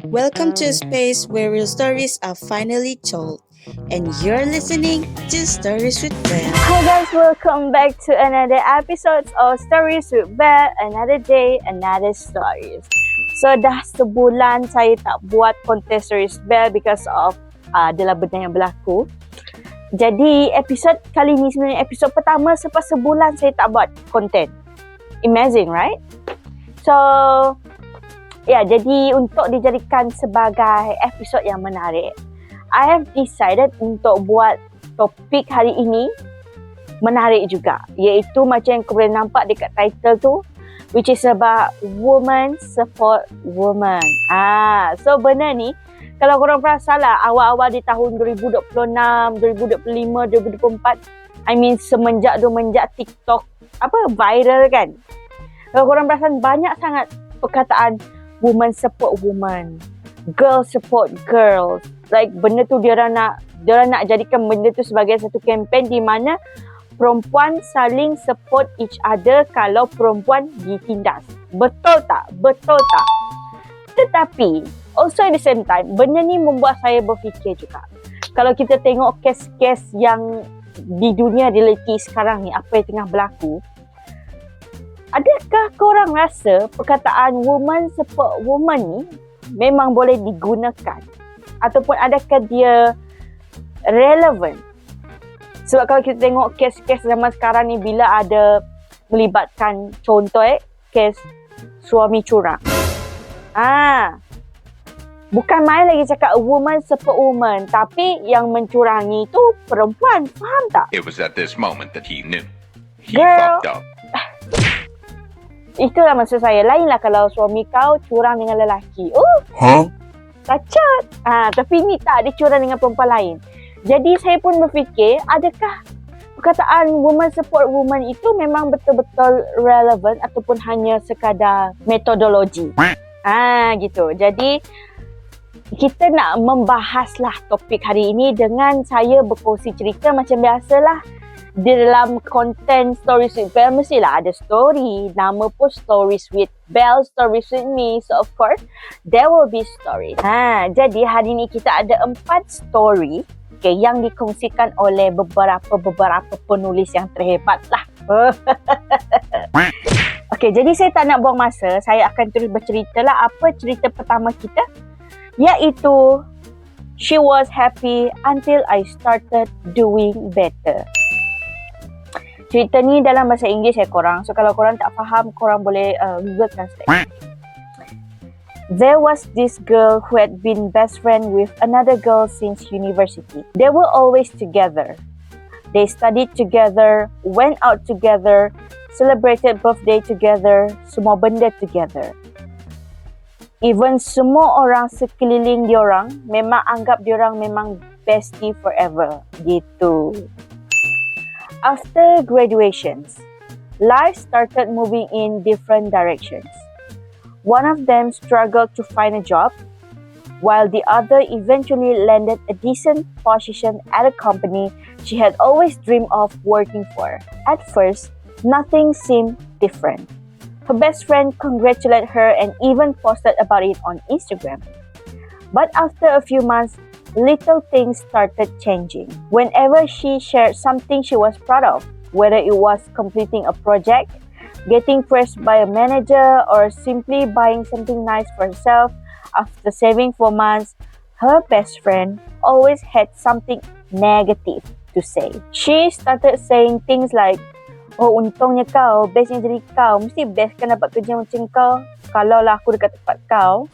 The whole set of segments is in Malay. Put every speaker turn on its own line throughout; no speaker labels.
Welcome to a space where real stories are finally told. And you're listening to Stories with Belle.
Hi guys, welcome back to another episode of Stories with Belle. Another day, another stories. So dah sebulan saya tak buat kontes Stories Belle because of adalah benda yang berlaku. Jadi episod kali ni sebenarnya episod pertama selepas sebulan saya tak buat konten. Amazing, right? So jadi untuk dijadikan sebagai episod yang menarik, I have decided untuk buat topik hari ini menarik juga, iaitu macam yang kau boleh nampak dekat title tu, which is about women support women. So benda ni kalau korang perasan lah, awal-awal di tahun 2026, 2025, 2024, semenjak TikTok viral kan. Kalau korang perasan banyak sangat perkataan women support women, girl support girls. Like benda tu dia orang nak jadikan benda tu sebagai satu kempen di mana perempuan saling support each other kalau perempuan ditindas. Betul tak? Betul tak? Tetapi also at the same time, benda ni membuat saya berfikir juga. Kalau kita tengok kes-kes yang di dunia realiti sekarang ni, apa yang tengah berlaku, adakah korang rasa perkataan woman support woman ni memang boleh digunakan? Ataupun adakah dia relevan? Sebab kalau kita tengok kes-kes zaman sekarang ni, bila ada melibatkan contoh kes suami curang. Bukan main lagi cakap woman support woman, tapi yang mencurangi tu perempuan. Faham tak?
It was at this moment that he knew. He
Girl.
fucked up.
Itulah maksud saya. Lainlah kalau suami kau curang dengan lelaki. Cacat. Tapi ni tak, dia curang dengan perempuan lain. Jadi saya pun berfikir, adakah perkataan woman support woman itu memang betul-betul relevan ataupun hanya sekadar metodologi? Gitu. Jadi kita nak membahaslah topik hari ini dengan saya berkongsi cerita macam biasalah. Di dalam konten Stories with Belle mestilah ada story. Nama pun Stories with Belle, Stories with me. So of course, there will be story. Jadi hari ni kita ada 4 story yang dikongsikan oleh beberapa penulis yang terhebat lah. Jadi saya tak nak buang masa. Saya akan terus bercerita lah apa cerita pertama kita. Iaitu, she was happy until I started doing better. Cerita ni dalam bahasa Inggeris korang. So kalau korang tak faham, korang boleh Google Translate. There was this girl who had been best friend with another girl since university. They were always together. They studied together, went out together, celebrated birthday together, semua benda together. Even semua orang sekeliling diorang memang anggap diorang memang bestie forever. Gitu. After graduations, life started moving in different directions. One of them struggled to find a job, while the other eventually landed a decent position at a company she had always dreamed of working for. At first, nothing seemed different. Her best friend congratulated her and even posted about it on Instagram. But after a few months, little things started changing. Whenever she shared something she was proud of, whether it was completing a project, getting praised by a manager, or simply buying something nice for herself after saving for months, her best friend always had something negative to say. She started saying things like, untungnya kau, bestnya jadi kau, mesti best kan dapat kerja macam kau, kalau lah aku dekat tempat kau.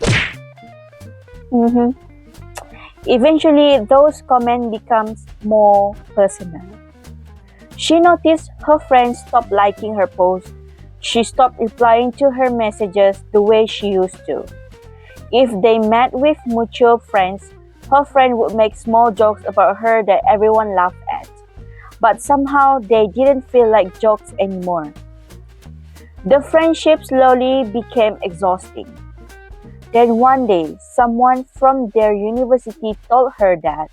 Eventually, those comments becomes more personal. She noticed her friends stopped liking her posts. She stopped replying to her messages the way she used to. If they met with mutual friends, her friend would make small jokes about her that everyone laughed at. But somehow, they didn't feel like jokes anymore. The friendship slowly became exhausting. Then one day, someone from their university told her that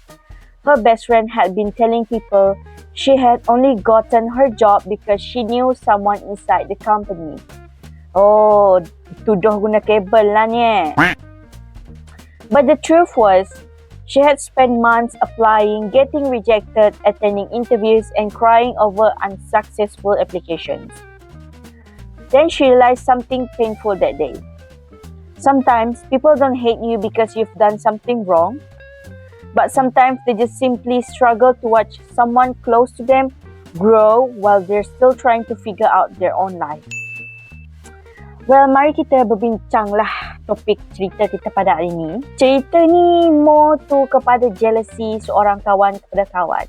her best friend had been telling people she had only gotten her job because she knew someone inside the company. Tuduh guna kabel lah ni. But the truth was, she had spent months applying, getting rejected, attending interviews, and crying over unsuccessful applications. Then she realized something painful that day. Sometimes people don't hate you because you've done something wrong, but sometimes they just simply struggle to watch someone close to them grow while they're still trying to figure out their own life. Well, mari kita berbincanglah topik cerita kita pada hari ini. Cerita ni more tu kepada jealousy seorang kawan kepada kawan.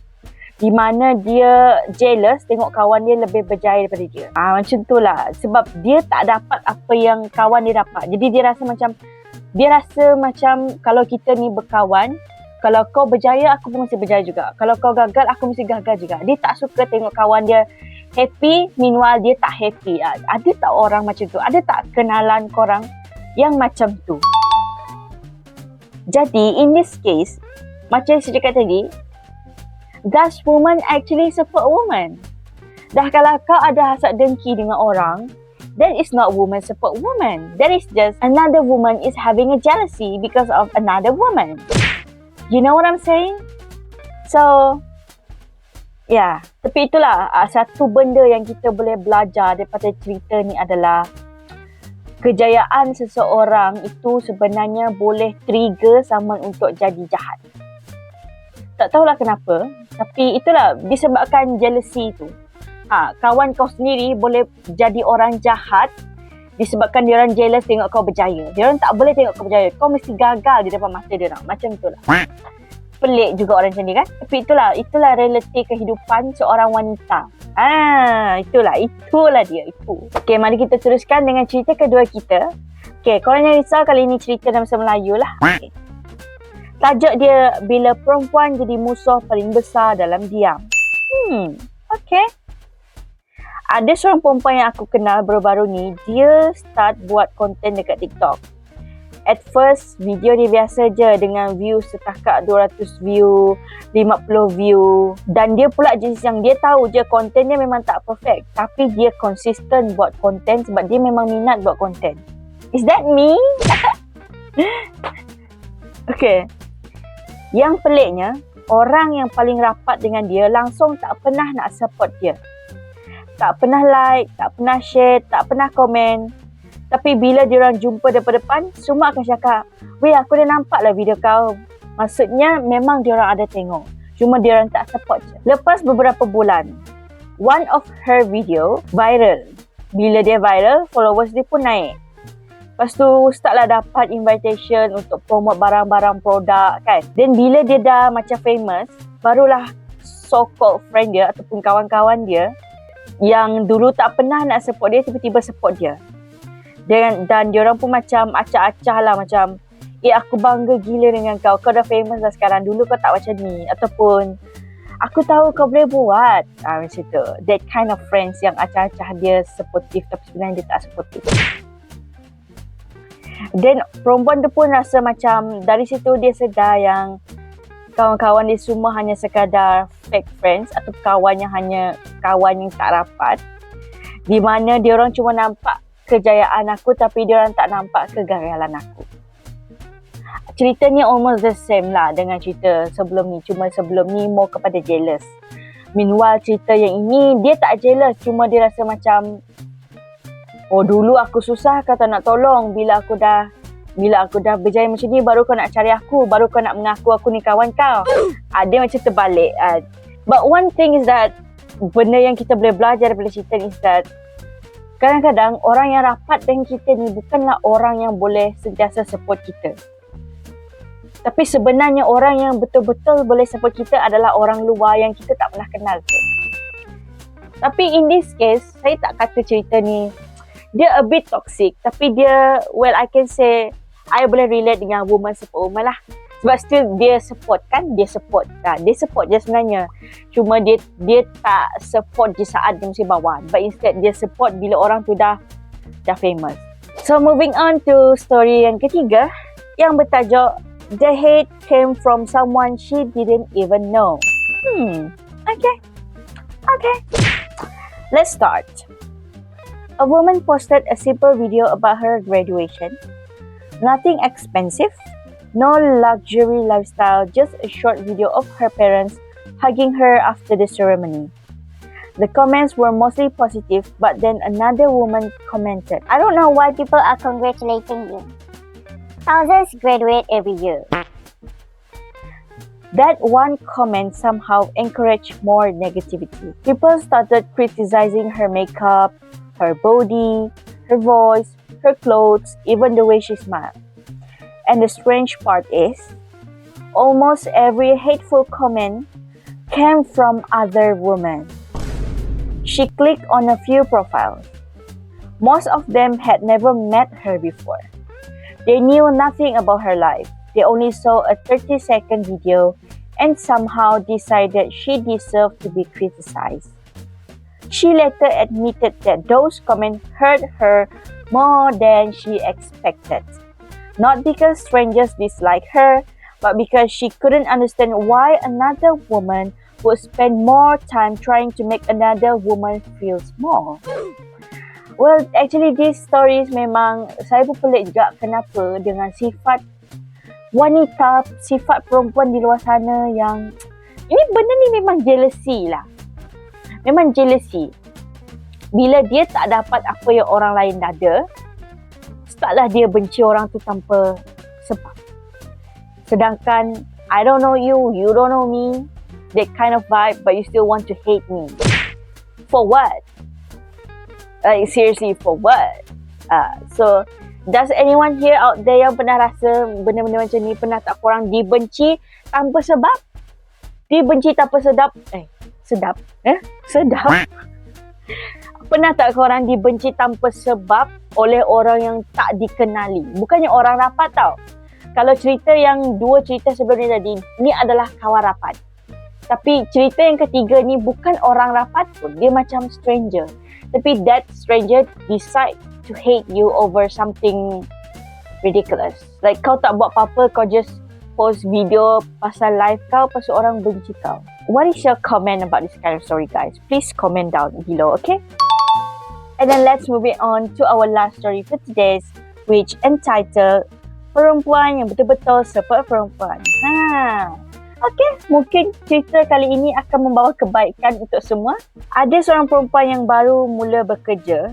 Di mana dia jealous tengok kawan dia lebih berjaya daripada dia. Macam tu lah. Sebab dia tak dapat apa yang kawan dia dapat. Jadi dia rasa macam kalau kita ni berkawan, kalau kau berjaya, aku pun mesti berjaya juga. Kalau kau gagal, aku mesti gagal juga. Dia tak suka tengok kawan dia happy, meanwhile dia tak happy. Ada tak orang macam tu? Ada tak kenalan korang yang macam tu? Jadi, in this case, macam saya cakap tadi, does woman actually support woman? Dah kalau kau ada hasad dengki dengan orang, that is not woman support woman. That is just another woman is having a jealousy because of another woman. You know what I'm saying? So, tapi itulah satu benda yang kita boleh belajar daripada cerita ni adalah kejayaan seseorang itu sebenarnya boleh trigger someone untuk jadi jahat. Tak tahulah kenapa, tapi itulah disebabkan jealousy tu. Kawan kau sendiri boleh jadi orang jahat disebabkan dia orang jealous tengok kau berjaya. Dia orang tak boleh tengok kau berjaya. Kau mesti gagal di depan mata dia orang. Macam itulah. Pelik juga orang macam ni kan. Tapi itulah realiti kehidupan seorang wanita. Itulah dia. Okay, mari kita teruskan dengan cerita kedua kita. Okay, korang jangan risau, kali ini cerita dalam bahasa Melayu lah. Okay. Tajuk dia, bila perempuan jadi musuh paling besar dalam diam. Okay. Ada seorang perempuan yang aku kenal baru-baru ni, dia start buat konten dekat TikTok. At first, video dia biasa je dengan view setakat 200 view, 50 view. Dan dia pula jenis yang dia tahu je konten dia memang tak perfect. Tapi dia konsisten buat konten sebab dia memang minat buat konten. Is that me? Okay. Yang peliknya, orang yang paling rapat dengan dia langsung tak pernah nak support dia. Tak pernah like, tak pernah share, tak pernah komen. Tapi bila diorang jumpa depan-depan, semua akan cakap, weh, aku dah nampak lah video kau. Maksudnya memang diorang ada tengok. Cuma diorang tak support je. Lepas beberapa bulan, one of her video viral. Bila dia viral, followers dia pun naik. Lepas tu, startlah dapat invitation untuk promote barang-barang produk kan. Dan bila dia dah macam famous, barulah so-called friend dia ataupun kawan-kawan dia yang dulu tak pernah nak support dia, tiba-tiba support dia. Dan diorang pun macam acah-acah lah, macam aku bangga gila dengan kau dah famous dah sekarang, dulu kau tak macam ni. Ataupun aku tahu kau boleh buat, macam tu. That kind of friends yang acah-acah dia supportive tapi sebenarnya dia tak supportive. Dan perempuan tu pun rasa macam dari situ dia sedar yang kawan-kawan dia semua hanya sekadar fake friends atau kawan yang hanya kawan yang tak rapat, di mana dia orang cuma nampak kejayaan aku tapi dia orang tak nampak kegagalan aku. Ceritanya almost the same lah dengan cerita sebelum ni, cuma sebelum ni more kepada jealous. Meanwhile cerita yang ini dia tak jealous, cuma dia rasa macam dulu aku susah kau tak nak tolong, bila aku dah berjaya macam ni, baru kau nak cari aku, baru kau nak mengaku aku ni kawan kau. Dia macam terbalik. But one thing is that, benda yang kita boleh belajar daripada cerita ni is that, kadang-kadang orang yang rapat dengan kita ni bukanlah orang yang boleh sentiasa support kita. Tapi sebenarnya orang yang betul-betul boleh support kita adalah orang luar yang kita tak pernah kenal tu. Tapi in this case, saya tak kata cerita ni dia a bit toxic, tapi dia, well, I can say I boleh relate dengan woman support woman lah. Sebab still dia support kan, dia support je sebenarnya. Cuma dia tak support je saat dia mesti bawah, but instead dia support bila orang tu dah famous. So moving on to story yang ketiga yang bertajuk The Hate Came From Someone She Didn't Even Know. Okay. Let's start. A woman posted a simple video about her graduation. Nothing expensive, No luxury lifestyle, just a short video of her parents hugging her after the ceremony. The comments were mostly positive, but then another woman commented,
I don't know why people are congratulating you. Thousands graduate every year.
That one comment somehow encouraged more negativity. People started criticizing her makeup, her body, her voice, her clothes, even the way she smiled. And the strange part is, almost every hateful comment came from other women. She clicked on a few profiles. Most of them had never met her before. They knew nothing about her life. They only saw a 30-second video and somehow decided she deserved to be criticized. She later admitted that those comments hurt her more than she expected. Not because strangers disliked her, but because she couldn't understand why another woman would spend more time trying to make another woman feel small. Well, actually these stories memang saya pun pelik juga kenapa dengan sifat wanita, sifat perempuan di luar sana yang ini benda ni memang jealousy lah. Memang jealousy. Bila dia tak dapat apa yang orang lain ada, startlah dia benci orang tu tanpa sebab. Sedangkan I don't know you, you don't know me, that kind of vibe, but you still want to hate me. For what? Like seriously, for what? So, does anyone here out there yang pernah rasa benda-benda macam ni? Pernah tak korang dibenci tanpa sebab? Dibenci tanpa sedap? Sedap? Sedap? Pernah tak korang dibenci tanpa sebab oleh orang yang tak dikenali? Bukannya orang rapat tau. Kalau cerita yang dua cerita sebelum ni tadi, ni adalah kawan rapat. Tapi cerita yang ketiga ni bukan orang rapat pun. Dia macam stranger. Tapi that stranger decide to hate you over something ridiculous. Like kau tak buat apa-apa, kau just post video pasal live kau, pasal orang benci kau. What is your comment about this kind of story, guys? Please comment down below, okay? And then let's move it on to our last story for today's, which entitled Perempuan yang betul-betul support perempuan. Okay, mungkin cerita kali ini akan membawa kebaikan untuk semua. Ada seorang perempuan yang baru mula bekerja,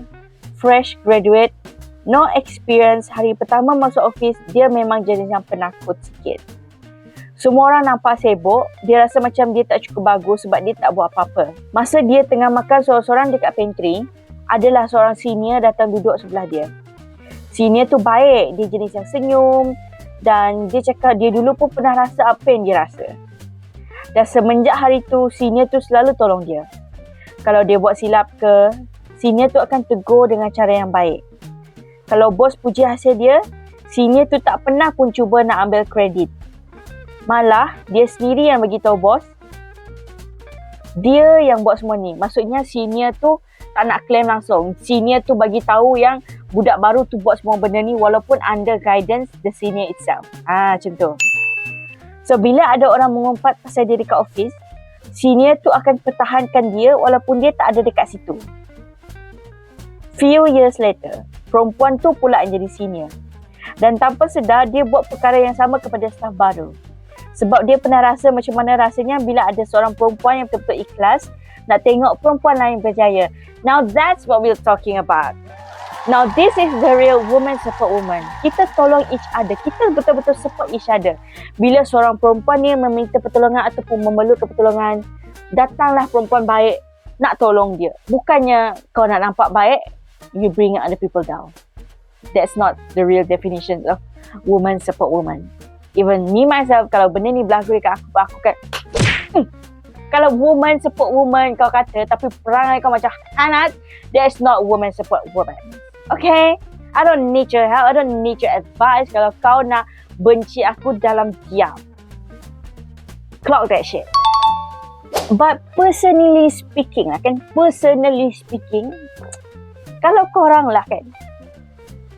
fresh graduate, no experience, hari pertama masuk office, dia memang jenis yang penakut sikit. Semua orang nampak sibuk, dia rasa macam dia tak cukup bagus sebab dia tak buat apa-apa. Masa dia tengah makan sorang-sorang dekat pantry, adalah seorang senior datang duduk sebelah dia. Senior tu baik, dia jenis yang senyum dan dia cakap dia dulu pun pernah rasa apa yang dia rasa. Dan semenjak hari tu, senior tu selalu tolong dia. Kalau dia buat silap ke, senior tu akan tegur dengan cara yang baik. Kalau bos puji hasil dia, senior tu tak pernah pun cuba nak ambil kredit. Malah, dia sendiri yang bagi tahu bos, dia yang buat semua ni. Maksudnya senior tu tak nak claim langsung. Senior tu bagi tahu yang budak baru tu buat semua benda ni walaupun under guidance the senior itself. Macam tu. So, bila ada orang mengumpat pasal dia dekat office, senior tu akan pertahankan dia walaupun dia tak ada dekat situ. Few years later, perempuan tu pula yang jadi senior. Dan tanpa sedar, dia buat perkara yang sama kepada staf baru. Sebab dia pernah rasa macam mana rasanya bila ada seorang perempuan yang betul-betul ikhlas nak tengok perempuan lain berjaya. Now that's what we're talking about. Now this is the real woman support woman. Kita tolong each other. Kita betul-betul support each other. Bila seorang perempuan ni meminta pertolongan ataupun memerlukan pertolongan, datanglah perempuan baik nak tolong dia. Bukannya kau nak nampak baik, you bring other people down. That's not the real definition of woman support woman. Even me myself, kalau benda ni berlaku dekat aku kan kalau woman support woman kau kata tapi perangai kau macam hanat, that's not woman support woman. Okay? I don't need your help, I don't need your advice. Kalau kau nak benci aku dalam diam, clock that shit. But personally speaking kalau korang lah kan,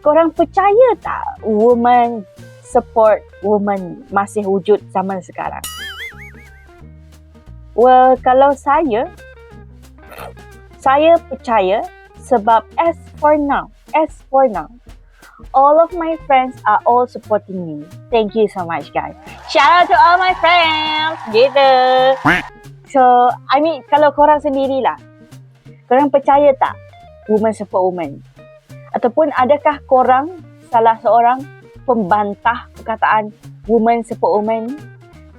korang percaya tak woman support woman masih wujud zaman sekarang? Well, kalau saya percaya sebab as for now, all of my friends are all supporting me. Thank you so much, guys. Shout out to all my friends. Gitu. So, I mean, kalau korang sendirilah, korang percaya tak woman support woman? Ataupun adakah korang salah seorang pembantah perkataan woman support woman?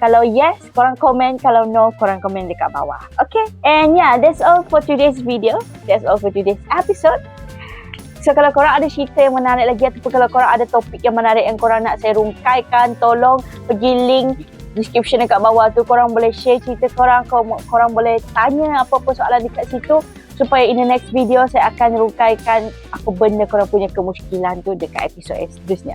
Kalau yes, korang komen. Kalau no, korang komen dekat bawah. Okay? And yeah, that's all for today's video. That's all for today's episode. So, kalau korang ada cerita yang menarik lagi ataupun kalau korang ada topik yang menarik yang korang nak saya rungkaikan, tolong pergi link description dekat bawah tu. Korang boleh share cerita korang. Korang boleh tanya apa-apa soalan dekat situ. Supaya in the next video saya akan rungkaikan apa benda korang punya kemusykilan tu dekat episod seterusnya.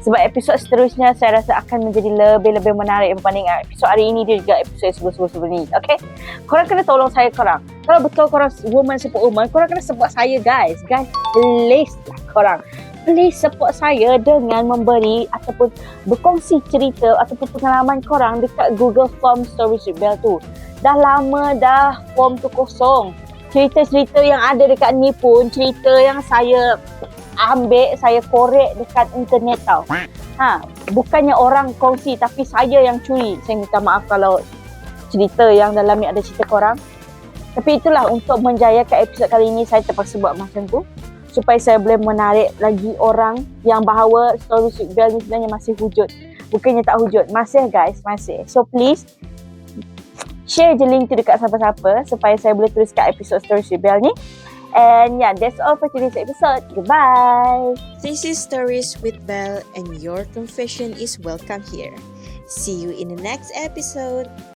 Sebab episod seterusnya saya rasa akan menjadi lebih menarik berbanding episod hari ini dan juga episod sebelum ni. Okay? Korang kena tolong saya korang. Kalau betul korang woman support woman, korang kena support saya guys. Guys, please lah korang. Please support saya dengan memberi ataupun berkongsi cerita ataupun pengalaman korang dekat Google Form Stories with Bell tu. Dah lama dah form tu kosong. Cerita-cerita yang ada dekat ni pun cerita yang saya ambil, saya korek dekat internet tau. Bukannya orang kongsi tapi saya yang curi. Saya minta maaf kalau cerita yang dalam ni ada cerita korang. Tapi itulah untuk menjayakan episod kali ini saya terpaksa buat macam tu. Supaya saya boleh menarik lagi orang yang bahawa Stories with Bell ni sebenarnya masih wujud. Bukannya tak wujud. Masih guys, masih. So please, share je link tu dekat siapa-siapa supaya saya boleh teruskan episod Stories with Bell ni. And yeah, that's all for today's episode. Goodbye.
This is Stories with Belle and your confession is welcome here. See you in the next episode.